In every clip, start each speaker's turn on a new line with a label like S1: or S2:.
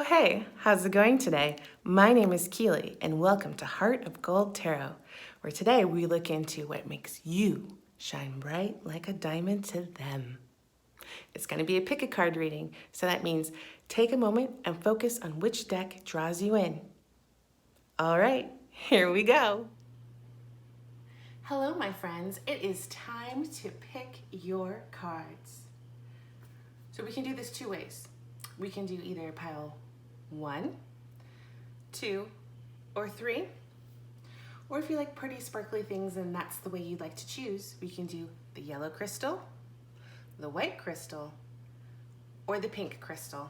S1: Hey, how's it going today? My name is Keely, and welcome to Heart of Gold Tarot, where today we look into what makes you shine bright like a diamond to them. It's going to be a pick a card reading, so that means take a moment and focus on which deck draws you in. All right, here we go. Hello, my friends. It is time to pick your cards. So we can do this two ways. We can do either pile 1, 2, or 3. Or if you like pretty sparkly things and that's the way you'd like to choose, we can do the yellow crystal, the white crystal, or the pink crystal.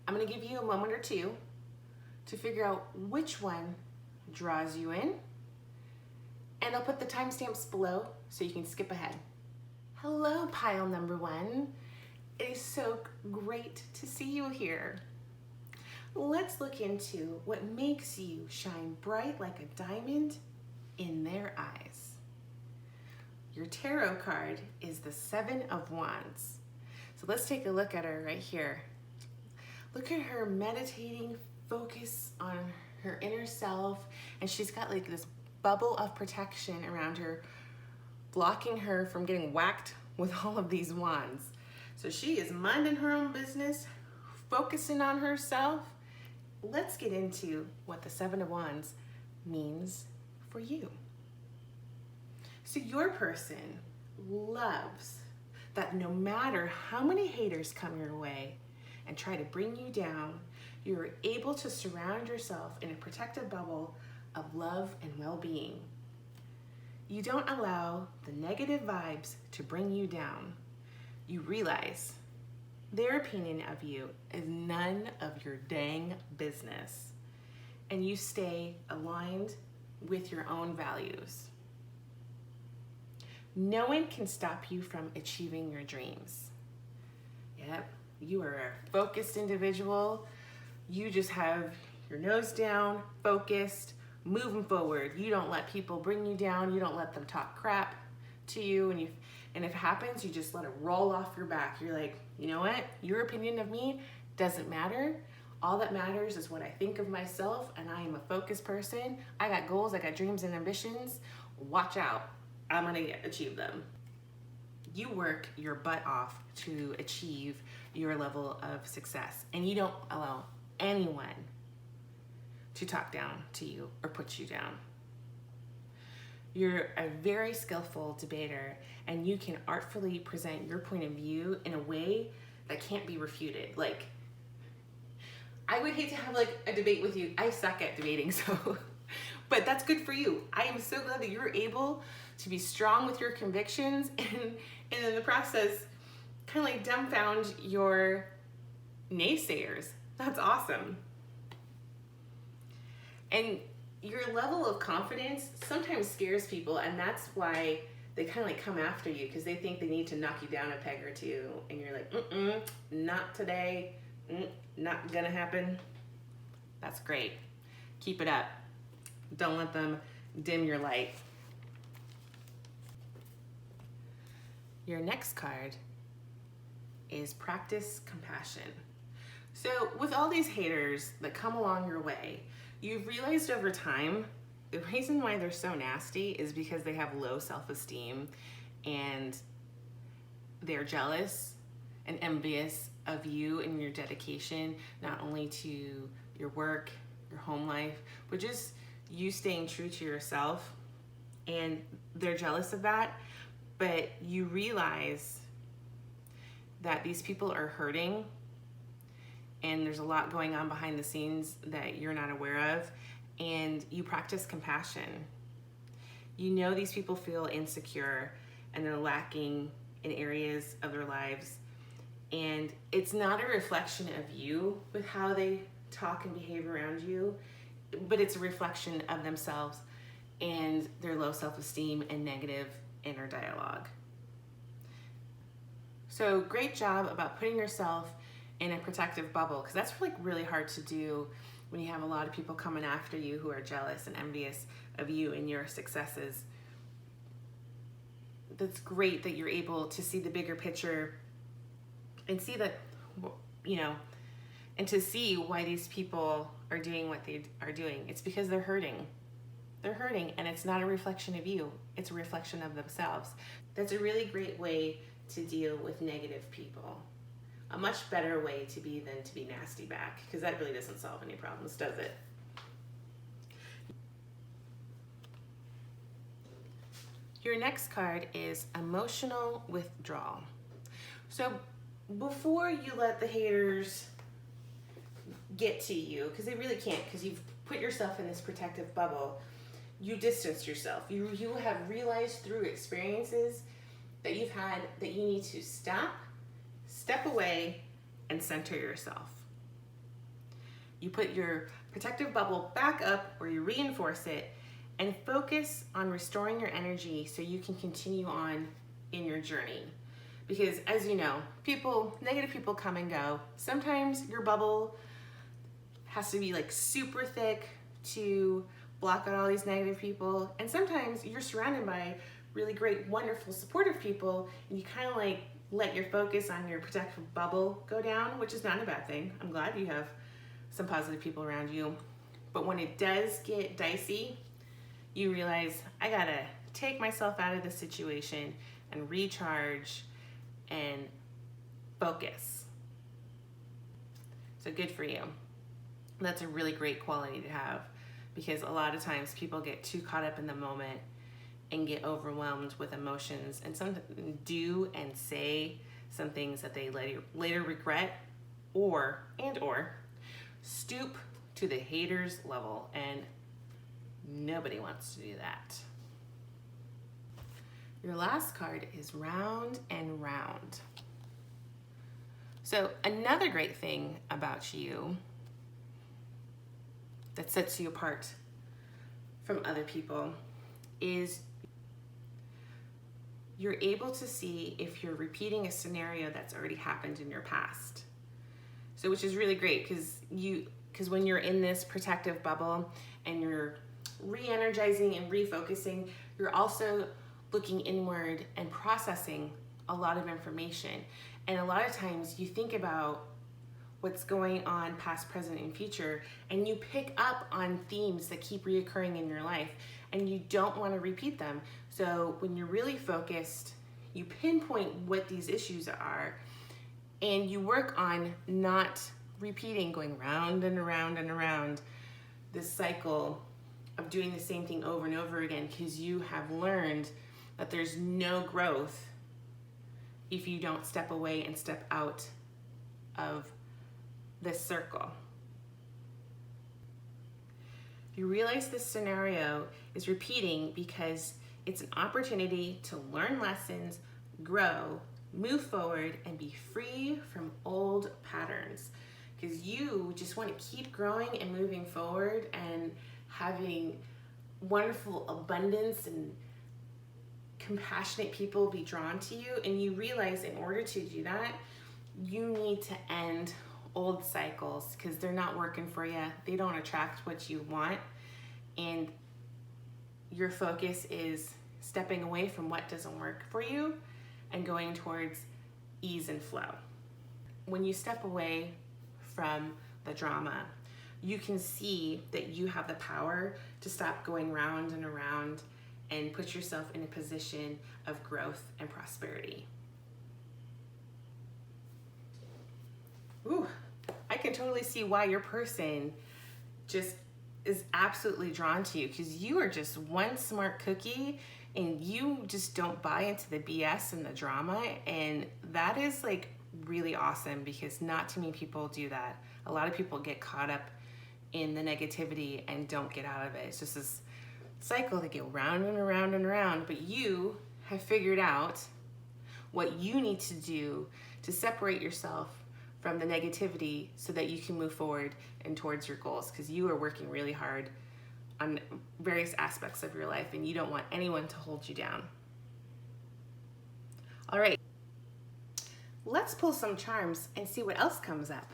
S1: I'm going to give you a moment or two to figure out which one draws you in, and I'll put the timestamps below so you can skip ahead. Hello, pile number 1. It is so great to see you here. Let's look into what makes you shine bright like a diamond in their eyes. Your tarot card is the 7 of Wands. So let's take a look at her right here. Look at her meditating, focus on her inner self, and she's got like this bubble of protection around her, blocking her from getting whacked with all of these wands. So she is minding her own business, focusing on herself. Let's get into what the 7 of Wands means for you. So your person loves that no matter how many haters come your way and try to bring you down, you're able to surround yourself in a protective bubble of love and well-being. You don't allow the negative vibes to bring you down. You realize their opinion of you is none of your dang business, and you stay aligned with your own values. No one can stop you from achieving your dreams. Yep, you are a focused individual. You just have your nose down, focused, moving forward. You don't let people bring you down. You don't let them talk crap to you, and if it happens, you just let it roll off your back. You're like, you know what? Your opinion of me doesn't matter. All that matters is what I think of myself, and I am a focused person. I got goals, I got dreams and ambitions. Watch out. I'm gonna achieve them. You work your butt off to achieve your level of success, and you don't allow anyone to talk down to you or put you down. You're a very skillful debater, and you can artfully present your point of view in a way that can't be refuted. Like, I would hate to have like a debate with you. I suck at debating, so, but that's good for you. I am so glad that you're able to be strong with your convictions and in the process, kind of like dumbfound your naysayers. That's awesome. And your level of confidence sometimes scares people, and that's why they kind of like come after you, because they think they need to knock you down a peg or two, and you're like, not today, not gonna happen. That's great. Keep it up. Don't let them dim your light. Your next card is practice compassion. So with all these haters that come along your way, you've realized over time, the reason why they're so nasty is because they have low self-esteem and they're jealous and envious of you and your dedication, not only to your work, your home life, but just you staying true to yourself. And they're jealous of that, but you realize that these people are hurting and there's a lot going on behind the scenes that you're not aware of, and you practice compassion. You know these people feel insecure and they're lacking in areas of their lives, and it's not a reflection of you with how they talk and behave around you, but it's a reflection of themselves and their low self-esteem and negative inner dialogue. So great job about putting yourself in a protective bubble, because that's really hard to do when you have a lot of people coming after you who are jealous and envious of you and your successes. That's great that you're able to see the bigger picture and see that, you know, and to see why these people are doing what they are doing. It's because they're hurting. They're hurting, and it's not a reflection of you. It's a reflection of themselves. That's a really great way to deal with negative people. A much better way to be than to be nasty back, because that really doesn't solve any problems, does it? Your next card is emotional withdrawal. So before you let the haters get to you, because they really can't, because you've put yourself in this protective bubble, you distance yourself. You have realized through experiences that you've had that you need to step away, and center yourself. You put your protective bubble back up, or you reinforce it, and focus on restoring your energy so you can continue on in your journey. Because as you know, negative people come and go. Sometimes your bubble has to be like super thick to block out all these negative people. And sometimes you're surrounded by really great, wonderful, supportive people, and you kind of like let your focus on your protective bubble go down, which is not a bad thing. I'm glad you have some positive people around you. But when it does get dicey, you realize, I gotta take myself out of the situation and recharge and focus. So good for you. That's a really great quality to have, because a lot of times people get too caught up in the moment and get overwhelmed with emotions, and some do and say some things that they later regret, or stoop to the haters' level, and nobody wants to do that. Your last card is round and round. So another great thing about you that sets you apart from other people is you're able to see if you're repeating a scenario that's already happened in your past. So which is really great, because when you're in this protective bubble and you're re-energizing and refocusing, you're also looking inward and processing a lot of information. And a lot of times you think about what's going on past, present, and future, and you pick up on themes that keep reoccurring in your life, and you don't want to repeat them. So when you're really focused, you pinpoint what these issues are, and you work on not repeating, going round and around and around this cycle of doing the same thing over and over again, because you have learned that there's no growth if you don't step away and step out of this circle. You realize this scenario is repeating because it's an opportunity to learn lessons, grow, move forward, and be free from old patterns. Because you just want to keep growing and moving forward and having wonderful abundance and compassionate people be drawn to you. And you realize in order to do that, you need to end old cycles, because they're not working for you. They don't attract what you want. And your focus is stepping away from what doesn't work for you and going towards ease and flow. When you step away from the drama, you can see that you have the power to stop going round and around and put yourself in a position of growth and prosperity. Ooh, I can totally see why your person just is absolutely drawn to you, because you are just one smart cookie and you just don't buy into the BS and the drama. And that is like really awesome, because not too many people do that. A lot of people get caught up in the negativity and don't get out of it. It's just this cycle that go round and around and around, but you have figured out what you need to do to separate yourself from the negativity so that you can move forward and towards your goals, because you are working really hard on various aspects of your life and you don't want anyone to hold you down. All right, let's pull some charms and see what else comes up.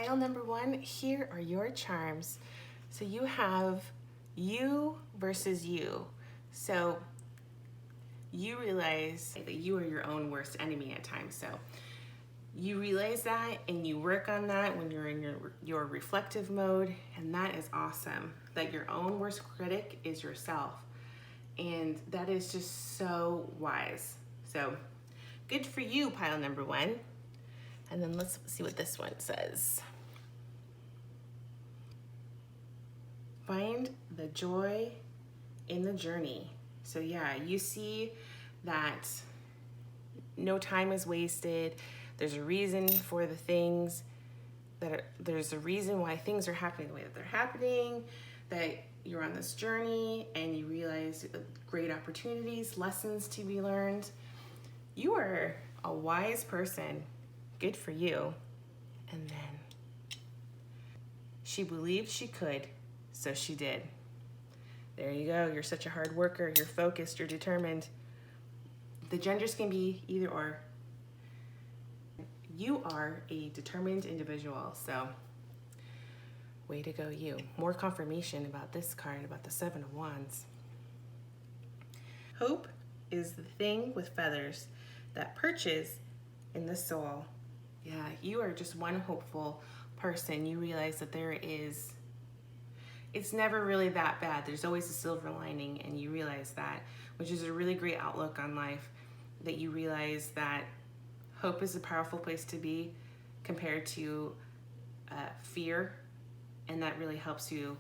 S1: Pile number 1, here are your charms. So you have you versus you. So you realize that you are your own worst enemy at times. So you realize that and you work on that when you're in your reflective mode, and that is awesome. That your own worst critic is yourself. And that is just so wise. So good for you, pile number 1. And then let's see what this one says. Find the joy in the journey. So yeah, you see that no time is wasted. There's a reason for the things there's a reason why things are happening the way that they're happening, that you're on this journey and you realize great opportunities, lessons to be learned. You are a wise person. Good for you. And then she believed she could, so she did. There you go. You're such a hard worker. You're focused. You're determined. The genders can be either or. You are a determined individual, so way to go, you. More confirmation about this card, about the 7 of Wands. Hope is the thing with feathers that perches in the soul. Yeah, you are just one hopeful person. You realize that it's never really that bad. There's always a silver lining, and you realize that, which is a really great outlook on life, that you realize that hope is a powerful place to be compared to fear, and that really helps you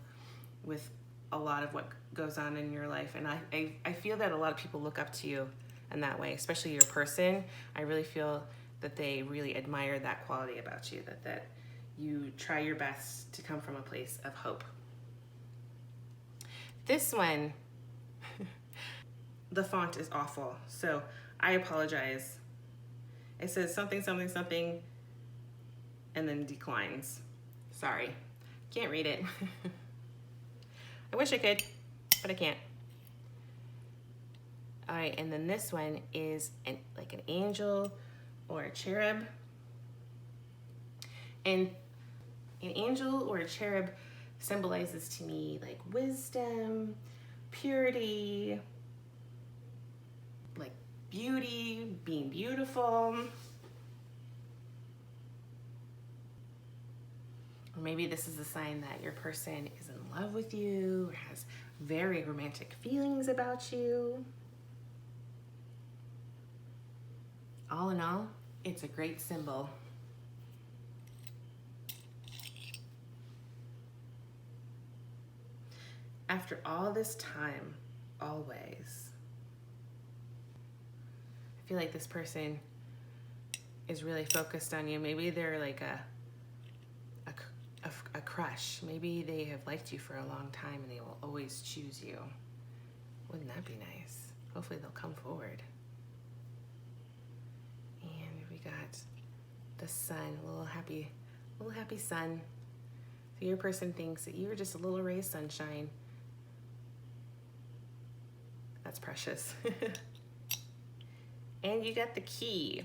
S1: with a lot of what goes on in your life. And I feel that a lot of people look up to you in that way, especially your person. I really feel that they really admire that quality about you, that you try your best to come from a place of hope. This one, the font is awful, so I apologize. It says something, something, something, and then declines. Sorry, can't read it. I wish I could, but I can't. All right, and then this one is like an angel or a cherub. And an angel or a cherub symbolizes to me like wisdom, purity, like beauty, being beautiful. Or maybe this is a sign that your person is in love with you or has very romantic feelings about you. All in all, it's a great symbol. After all this time, always. I feel like this person is really focused on you. Maybe they're like a crush. Maybe they have liked you for a long time and they will always choose you. Wouldn't that be nice? Hopefully they'll come forward. And we got the sun, a little happy sun. So your person thinks that you're just a little ray of sunshine. That's precious. And you got the key.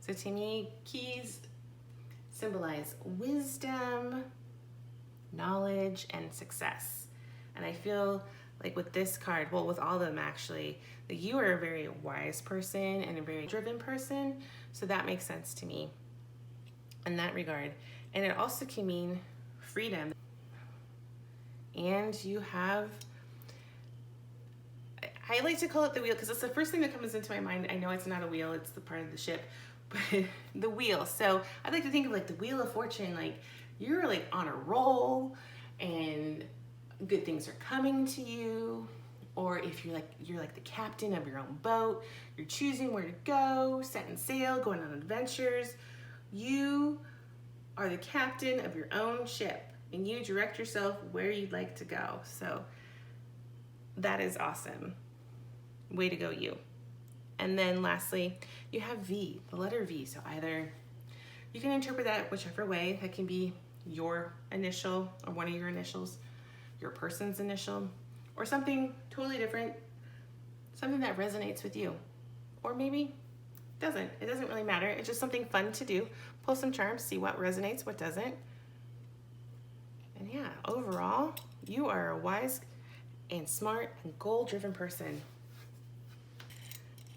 S1: So to me, keys symbolize wisdom, knowledge, and success. And I feel like with this card, well, with all of them actually, that you are a very wise person and a very driven person. So that makes sense to me in that regard. And it also can mean freedom. And you have, I like to call it the wheel because it's the first thing that comes into my mind. I know it's not a wheel, it's the part of the ship, but the wheel. So I like to think of like the Wheel of Fortune, like you're like on a roll and good things are coming to you. Or if you're like the captain of your own boat, you're choosing where to go, setting sail, going on adventures. You are the captain of your own ship and you direct yourself where you'd like to go. So that is awesome. Way to go, you. And then lastly, you have V, the letter V. So either you can interpret that whichever way. That can be your initial or one of your initials, your person's initial, or something totally different, something that resonates with you. Or maybe doesn't. It doesn't really matter. It's just something fun to do. pull some charms, see what resonates, what doesn't. And yeah, overall, you are a wise and smart and goal-driven person.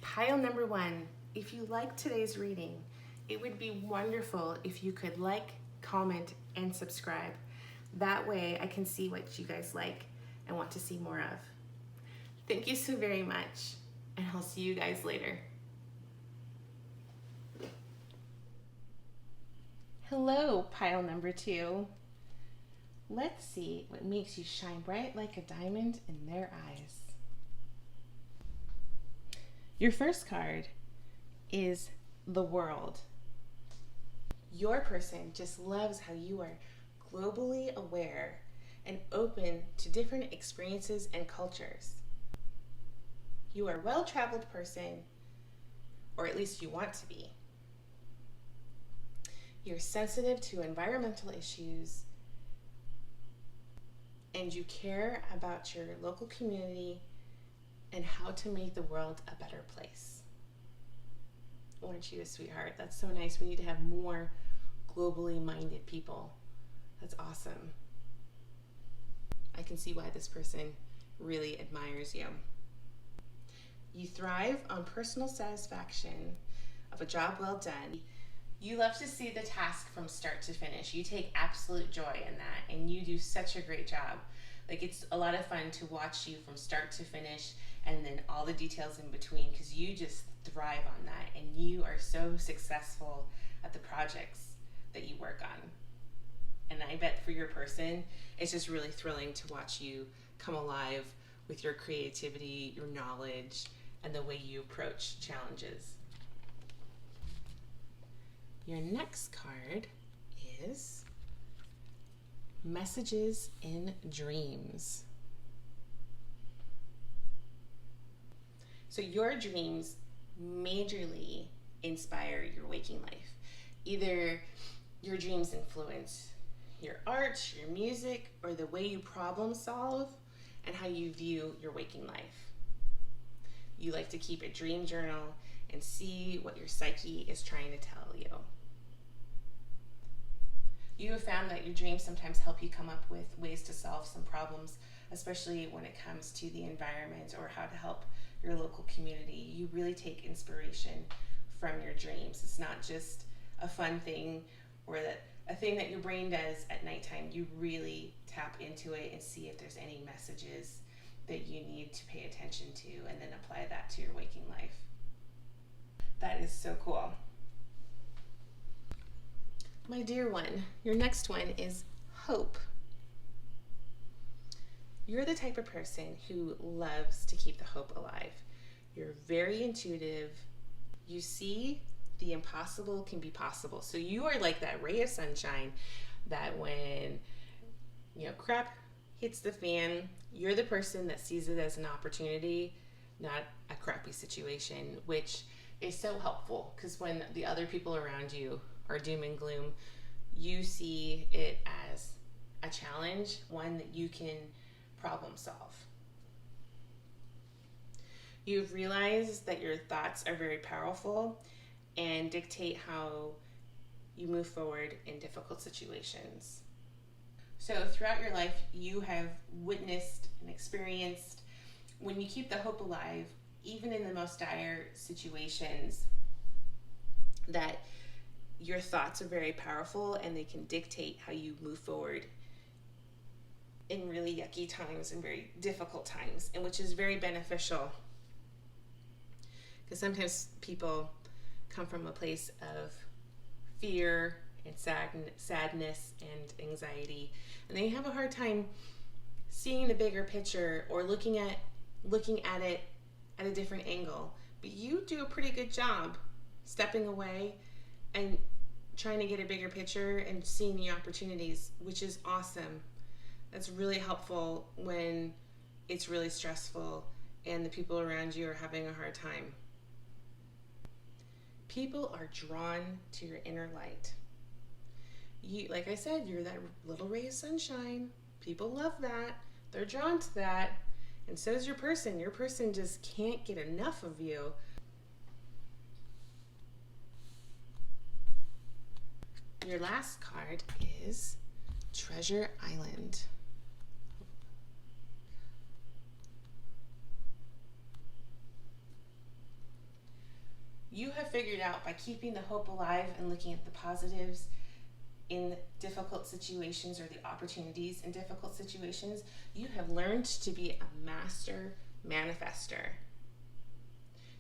S1: Pile number 1, if you liked today's reading, it would be wonderful if you could like, comment, and subscribe. That way I can see what you guys like and want to see more of. Thank you so very much, and I'll see you guys later. Hello, pile number 2. Let's see what makes you shine bright like a diamond in their eyes. Your first card is the world. Your person just loves how you are globally aware and open to different experiences and cultures. You are a well-traveled person, or at least you want to be. You're sensitive to environmental issues, and you care about your local community and how to make the world a better place. Aren't you a sweetheart? That's so nice. We need to have more globally minded people. That's awesome. I can see why this person really admires you. You thrive on personal satisfaction of a job well done. You love to see the task from start to finish. You take absolute joy in that, and you do such a great job. Like, it's a lot of fun to watch you from start to finish, and then all the details in between, because you just thrive on that, and you are so successful at the projects that you work on. And I bet for your person, it's just really thrilling to watch you come alive with your creativity, your knowledge, and the way you approach challenges. Your next card is Messages in Dreams. So your dreams majorly inspire your waking life. Either your dreams influence your art, your music, or the way you problem solve and how you view your waking life. You like to keep a dream journal and see what your psyche is trying to tell you. You have found that your dreams sometimes help you come up with ways to solve some problems, especially when it comes to the environment or how to help your local community. You really take inspiration from your dreams. It's not just a fun thing or a thing that your brain does at nighttime. You really tap into it and see if there's any messages that you need to pay attention to, and then apply that to your waking life. That is so cool. My dear one, your next one is hope. You're the type of person who loves to keep the hope alive. You're very intuitive. You see the impossible can be possible. So you are like that ray of sunshine that when, crap hits the fan, you're the person that sees it as an opportunity, not a crappy situation, which is so helpful, because when the other people around you are doom and gloom, you see it as a challenge, one that you can problem solve. You've realized that your thoughts are very powerful and dictate how you move forward in difficult situations. So throughout your life, you have witnessed and experienced when you keep the hope alive, even in the most dire situations, that your thoughts are very powerful and they can dictate how you move forward in really yucky times and very difficult times, and which is very beneficial, because sometimes people come from a place of fear and sadness and anxiety, and they have a hard time seeing the bigger picture or looking at it at a different angle. But you do a pretty good job stepping away and trying to get a bigger picture and seeing the opportunities, which is awesome. That's really helpful when it's really stressful and the people around you are having a hard time. People are drawn to your inner light. You, like I said, you're that little ray of sunshine. People love that. They're drawn to that. And so is your person. Your person just can't get enough of you. Your last card is Treasure Island. You have figured out, by keeping the hope alive and looking at the positives in difficult situations, or the opportunities in difficult situations, you have learned to be a master manifester.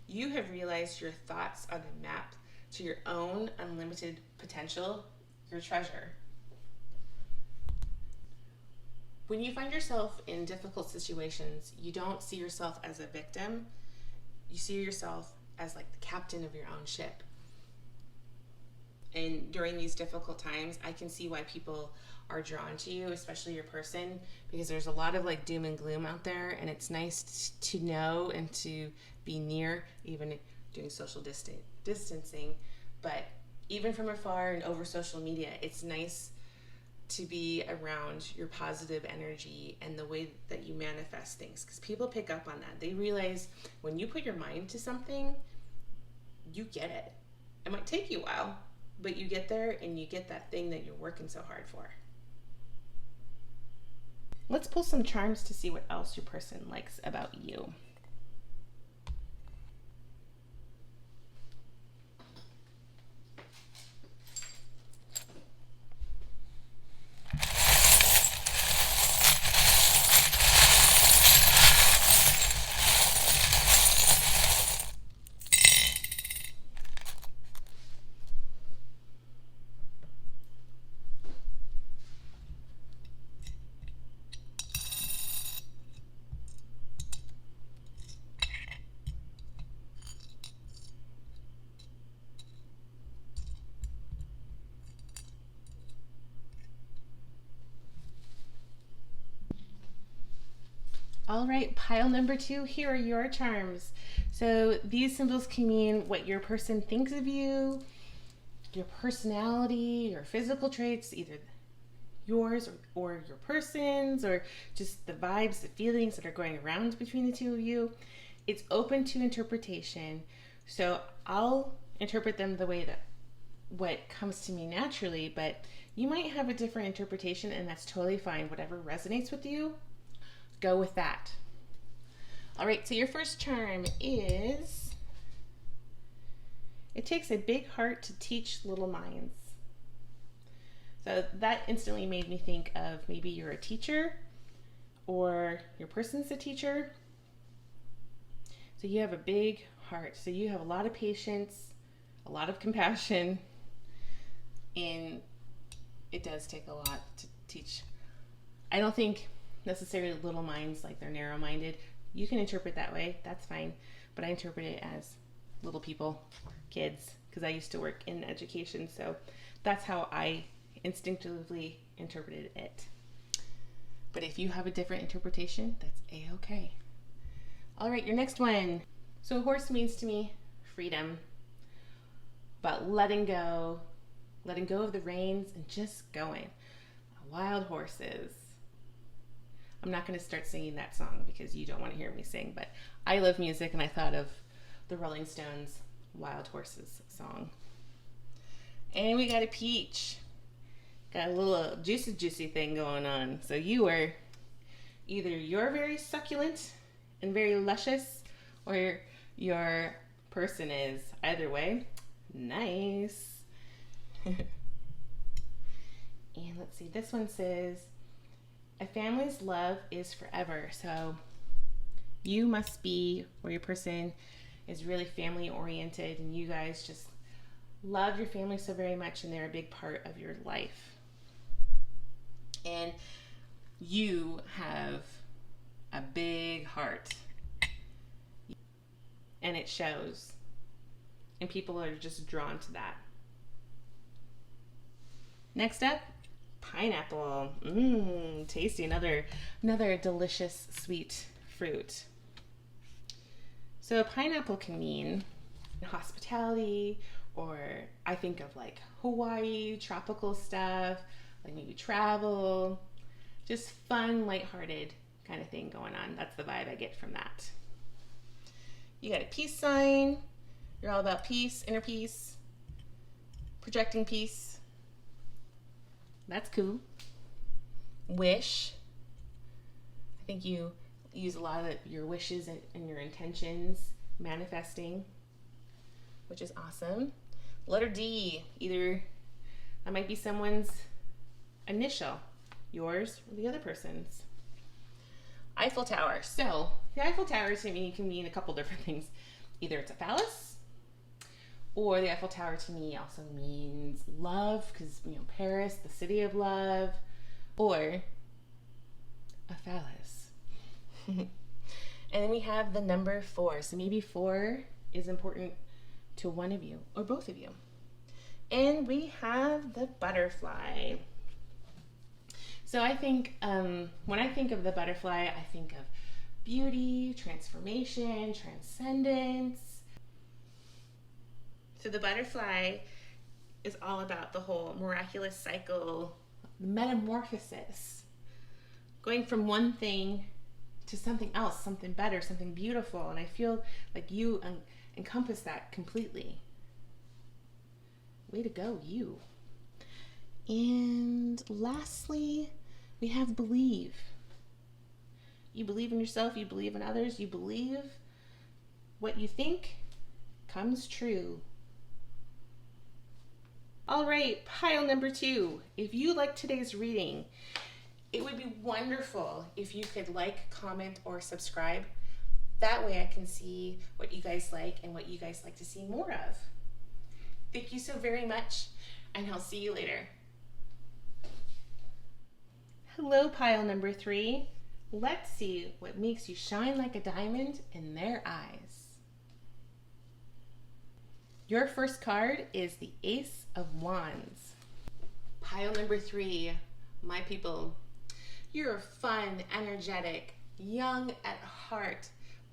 S1: You have realized your thoughts are the map to your own unlimited potential, your treasure. When you find yourself in difficult situations, you don't see yourself as a victim. You see yourself as like the captain of your own ship. And during these difficult times, I can see why people are drawn to you, especially your person, because there's a lot of like doom and gloom out there, and it's nice to know and to be near, even doing social distancing. But even from afar and over social media, it's nice to be around your positive energy and the way that you manifest things, because people pick up on that. They realize when you put your mind to something, you get it. It might take you a while, but you get there and you get that thing that you're working so hard for. Let's pull some charms to see what else your person likes about you. All right, pile number 2, here are your charms. So these symbols can mean what your person thinks of you, your personality, your physical traits, either yours or your person's, or just the vibes, the feelings that are going around between the two of you. It's open to interpretation. So I'll interpret them the way that what comes to me naturally, but you might have a different interpretation, and that's totally fine. Whatever resonates with you, go with that. All right, so your first charm is, it takes a big heart to teach little minds. So that instantly made me think of maybe you're a teacher or your person's a teacher. So you have a big heart. So you have a lot of patience, a lot of compassion, and it does take a lot to teach. I don't think necessarily little minds like they're narrow-minded. You can interpret that way, that's fine, but I interpret it as little people, kids, because I used to work in education, so that's how I instinctively interpreted it. But if you have a different interpretation, that's a-okay. All right, your next one. So horse means to me freedom, about letting go of the reins and just going. Wild horses. I'm not going to start singing that song because you don't want to hear me sing, but I love music, and I thought of the Rolling Stones' Wild Horses song. And we got a peach. Got a little juicy thing going on. So you're very succulent and very luscious, or your person is. Either way, nice. And let's see, this one says, a family's love is forever. So you must be, or your person is really family oriented, and you guys just love your family so very much, and they're a big part of your life. And you have a big heart, and it shows, and people are just drawn to that. Next up, pineapple. Tasty. Another delicious sweet fruit. So a pineapple can mean hospitality, or I think of like Hawaii, tropical stuff, like maybe travel, just fun, lighthearted kind of thing going on. That's the vibe I get from that. You got a peace sign. You're all about peace, inner peace, projecting peace. That's cool. Wish. I think you use a lot of your wishes and your intentions manifesting, which is awesome. Letter D, either that might be someone's initial, yours or the other person's. Eiffel Tower. So the Eiffel Tower to me can mean a couple different things. Either it's a phallus, or the Eiffel Tower to me also means love, because Paris, the city of love, or a phallus. And then we have the number 4. So maybe 4 is important to one of you or both of you. And we have the butterfly. So I think when I think of the butterfly, I think of beauty, transformation, transcendence. So the butterfly is all about the whole miraculous cycle, metamorphosis, going from one thing to something else, something better, something beautiful. And I feel like you encompass that completely. Way to go, you. And lastly, we have believe. You believe in yourself, you believe in others, you believe what you think comes true. All right, pile number 2. If you like today's reading, it would be wonderful if you could like, comment, or subscribe. That way I can see what you guys like and what you guys like to see more of. Thank you so very much, and I'll see you later. Hello, pile number 3. Let's see what makes you shine like a diamond in their eyes. Your first card is the Ace of Wands. Pile number 3, my people. You're fun, energetic, young at heart,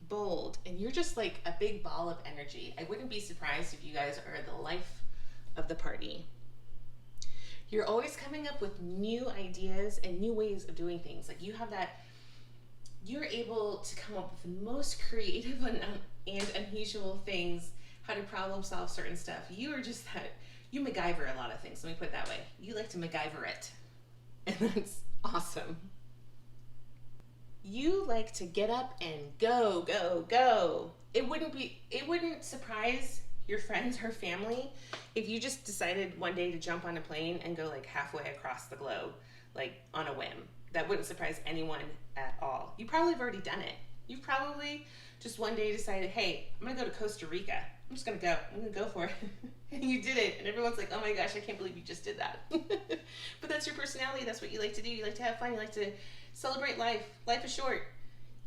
S1: bold, and you're just like a big ball of energy. I wouldn't be surprised if you guys are the life of the party. You're always coming up with new ideas and new ways of doing things. Like you're able to come up with the most creative and unusual things, how to problem solve certain stuff. You are just you MacGyver a lot of things. Let me put it that way. You like to MacGyver it. And that's awesome. You like to get up and go, go, go. It wouldn't surprise your friends or family if you just decided one day to jump on a plane and go like halfway across the globe, like on a whim. That wouldn't surprise anyone at all. You probably have already done it. You've probably just one day decided, hey, I'm gonna go to Costa Rica. I'm just gonna go. I'm gonna go for it. And you did it. And everyone's like, oh my gosh, I can't believe you just did that. But that's your personality. That's what you like to do. You like to have fun. You like to celebrate life. Life is short.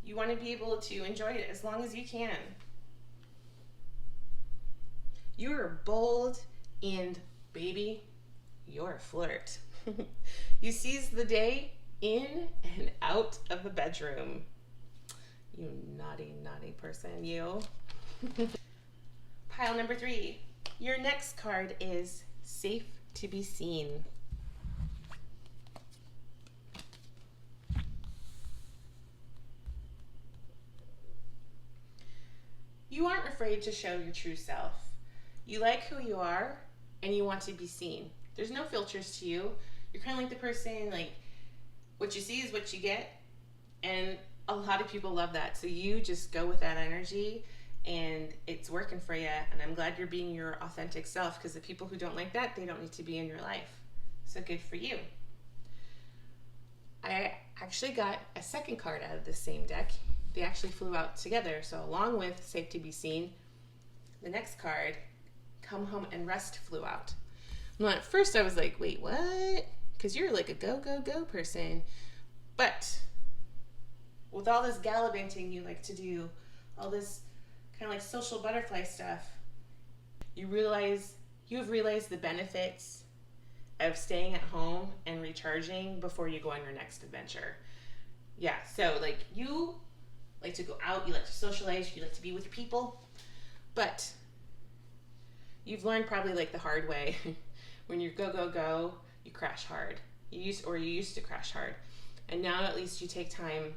S1: You want to be able to enjoy it as long as you can. You're bold and, baby, you're a flirt. You seize the day in and out of the bedroom. You naughty, naughty person, you. Pile number 3. Your next card is Safe to be Seen. You aren't afraid to show your true self. You like who you are and you want to be seen. There's no filters to you. You're kind of like the person, like, what you see is what you get. And a lot of people love that. So you just go with that energy and it's working for you. And I'm glad you're being your authentic self, because the people who don't like that, they don't need to be in your life. So good for you. I actually got a second card out of the same deck. They actually flew out together. So along with Safe to be Seen, the next card, Come Home and Rest, flew out. Well, at first I was like, wait, what? Because you're like a go, go, go person. But with all this gallivanting you like to do, all this kind of like social butterfly stuff, you have realized the benefits of staying at home and recharging before you go on your next adventure. Yeah, so like you like to go out, you like to socialize, you like to be with your people, but you've learned probably like the hard way. When you go, go, go, you crash hard. You used to crash hard. And now at least you take time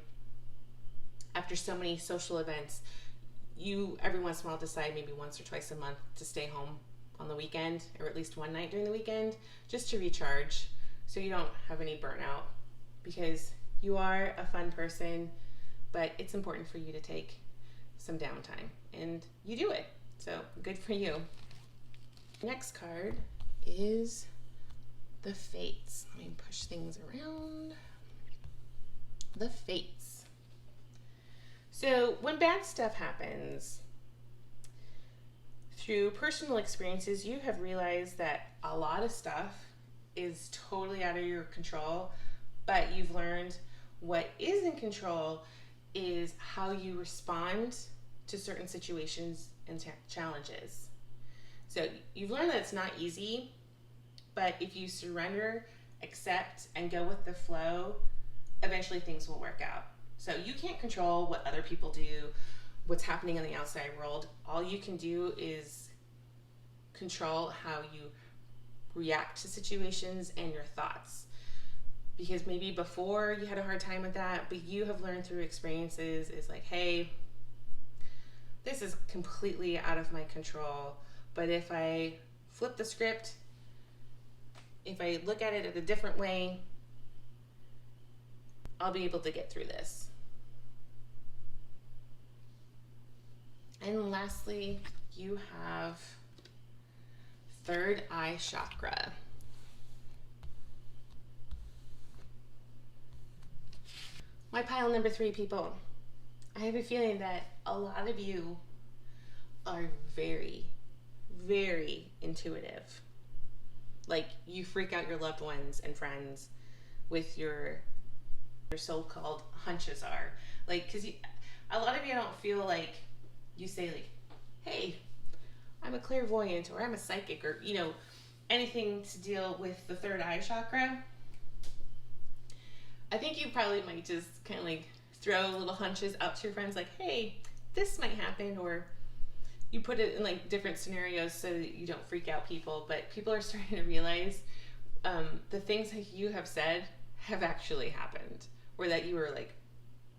S1: after so many social events. You every once in a while decide maybe once or twice a month to stay home on the weekend, or at least one night during the weekend, just to recharge, so you don't have any burnout, because you are a fun person, but it's important for you to take some downtime, and you do it. So good for you. Next card is the Fates. Let me push things around. The Fates. So when bad stuff happens, through personal experiences, you have realized that a lot of stuff is totally out of your control, but you've learned what is in control is how you respond to certain situations and challenges. So you've learned that it's not easy, but if you surrender, accept, and go with the flow, eventually things will work out. So you can't control what other people do, what's happening in the outside world. All you can do is control how you react to situations and your thoughts. Because maybe before you had a hard time with that, but you have learned through experiences is like, hey, this is completely out of my control. But if I flip the script, if I look at it in a different way, I'll be able to get through this. And lastly, you have third eye chakra. My pile number 3, people. I have a feeling that a lot of you are very, very intuitive. Like, you freak out your loved ones and friends with your so-called hunches are. Like, because a lot of you don't feel like you say like, hey, I'm a clairvoyant or I'm a psychic or, you know, anything to deal with the third eye chakra. I think you probably might just kind of like throw little hunches out to your friends like, hey, this might happen, or you put it in like different scenarios so that you don't freak out people. But people are starting to realize the things that you have said have actually happened, or that you were like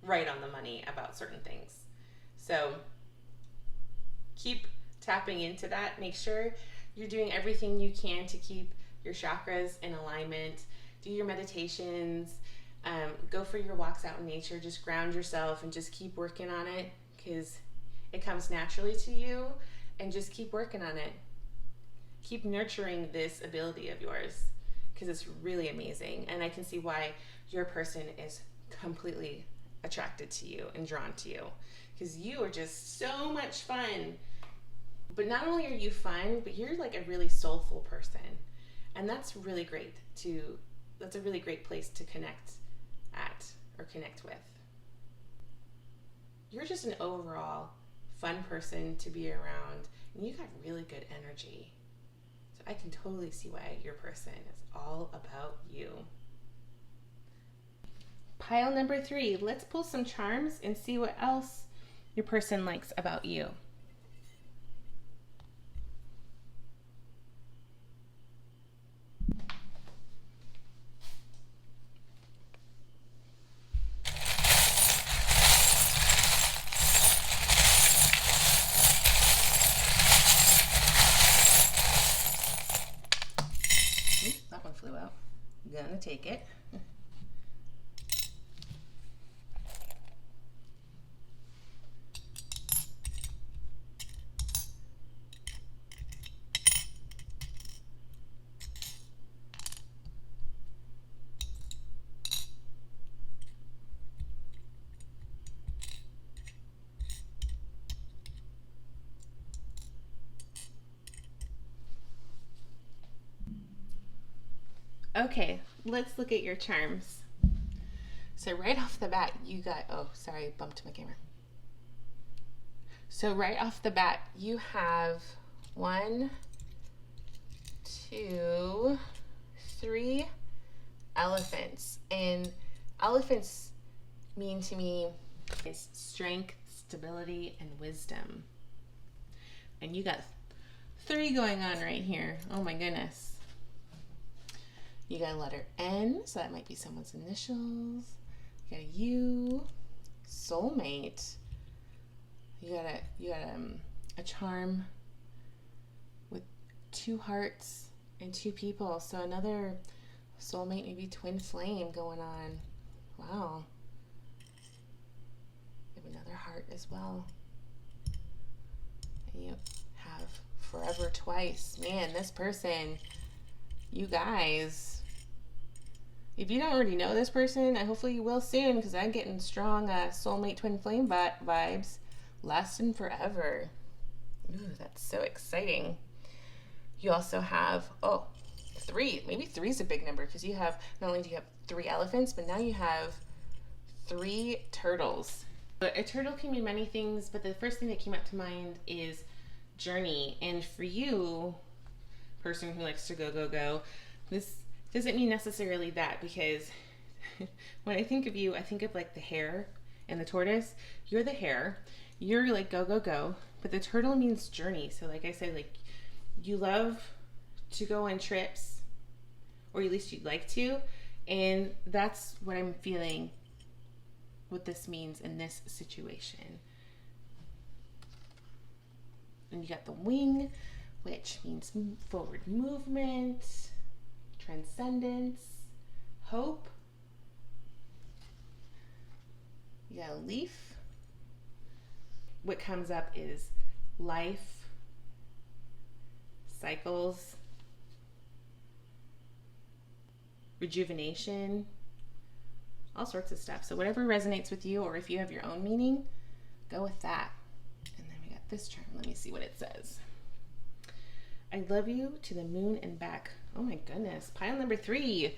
S1: right on the money about certain things. So keep tapping into that. Make sure you're doing everything you can to keep your chakras in alignment. Do your meditations. Go for your walks out in nature. Just ground yourself and just keep working on it, because it comes naturally to you, and just keep working on it. Keep nurturing this ability of yours, because it's really amazing. And I can see why your person is completely attracted to you and drawn to you, because you are just so much fun. But not only are you fun, but you're like a really soulful person. And that's really great that's a really great place to connect at or connect with. You're just an overall fun person to be around, and you got really good energy. So I can totally see why your person is all about you. Pile number 3, let's pull some charms and see what else your person likes about you. That one flew out. I'm gonna take it. Okay, let's look at your charms. So right off the bat, you got, oh, sorry, I bumped my camera. So right off the bat, you have 1, 2, 3 elephants. And elephants mean to me is strength, stability, and wisdom. And you got 3 going on right here. Oh my goodness. You got a letter N, so that might be someone's initials. You got a U, soulmate. You got a charm with 2 hearts and 2 people. So another soulmate, maybe twin flame going on. Wow. You have another heart as well. And you have forever twice. Man, this person, you guys, if you don't already know this person, hopefully you will soon, because I'm getting strong soulmate twin flame vibes. Last and forever. Ooh, that's so exciting. You also have, oh, 3. Maybe 3 is a big number, because you have, not only do you have 3 elephants, but now you have 3 turtles. A turtle can mean many things, but the first thing that came up to mind is journey. And for you, person who likes to go, this doesn't mean necessarily that, because when I think of you, I think of like the hare and the tortoise. You're the hare. You're like go, but the turtle means journey. So like I said, like you love to go on trips, or at least you'd like to, and that's what I'm feeling what this means in this situation. And you got the wing, which means forward movement, transcendence, hope. You got a leaf. What comes up is life, cycles, rejuvenation, all sorts of stuff. So whatever resonates with you, or if you have your own meaning, go with that. And then we got this term. Let me see what it says. I love you to the moon and back. Oh my goodness. Pile number 3. You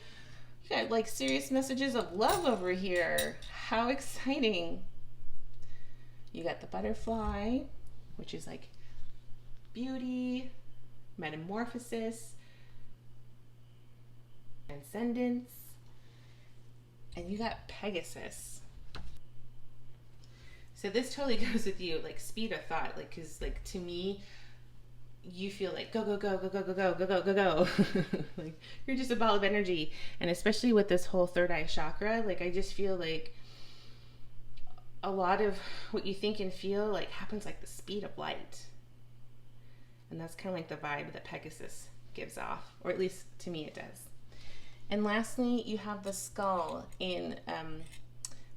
S1: got like serious messages of love over here. How exciting. You got the butterfly, which is like beauty, metamorphosis, transcendence. And you got Pegasus. So this totally goes with you, like speed of thought, like, cause like to me, you feel like go. Like you're just a ball of energy. And especially with this whole third eye chakra, like I just feel like a lot of what you think and feel like happens like the speed of light. And that's kind of like the vibe that Pegasus gives off, or at least to me it does. And lastly, you have the skull in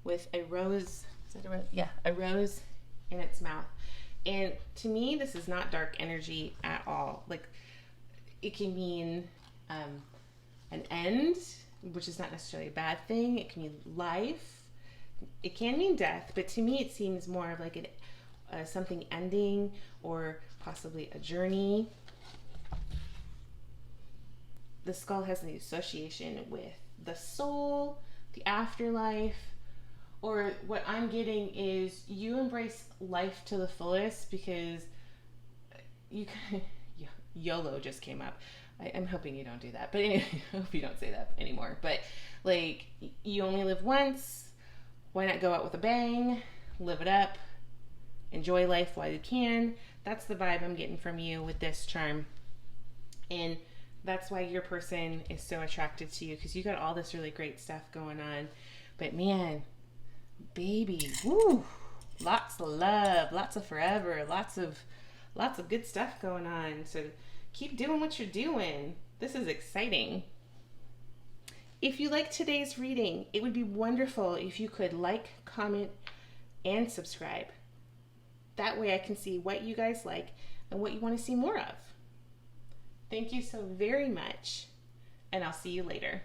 S1: with a rose. Is that a rose? Yeah, a rose in its mouth. And to me, this is not dark energy at all. Like it can mean an end, which is not necessarily a bad thing. It can mean life. It can mean death, but to me, it seems more of like something ending, or possibly a journey. The skull has an association with the soul, the afterlife, or what I'm getting is you embrace life to the fullest, because you YOLO just came up. I'm hoping you don't do that, but anyway, I hope you don't say that anymore. But like, you only live once. Why not go out with a bang, live it up, enjoy life while you can? That's the vibe I'm getting from you with this charm. And that's why your person is so attracted to you, because you got all this really great stuff going on. But man, baby, woo, lots of love, lots of forever, lots of good stuff going on. So keep doing what you're doing. This is exciting. If you like today's reading, it would be wonderful if you could like, comment, and subscribe. That way I can see what you guys like and what you want to see more of. Thank you so very much, and I'll see you later.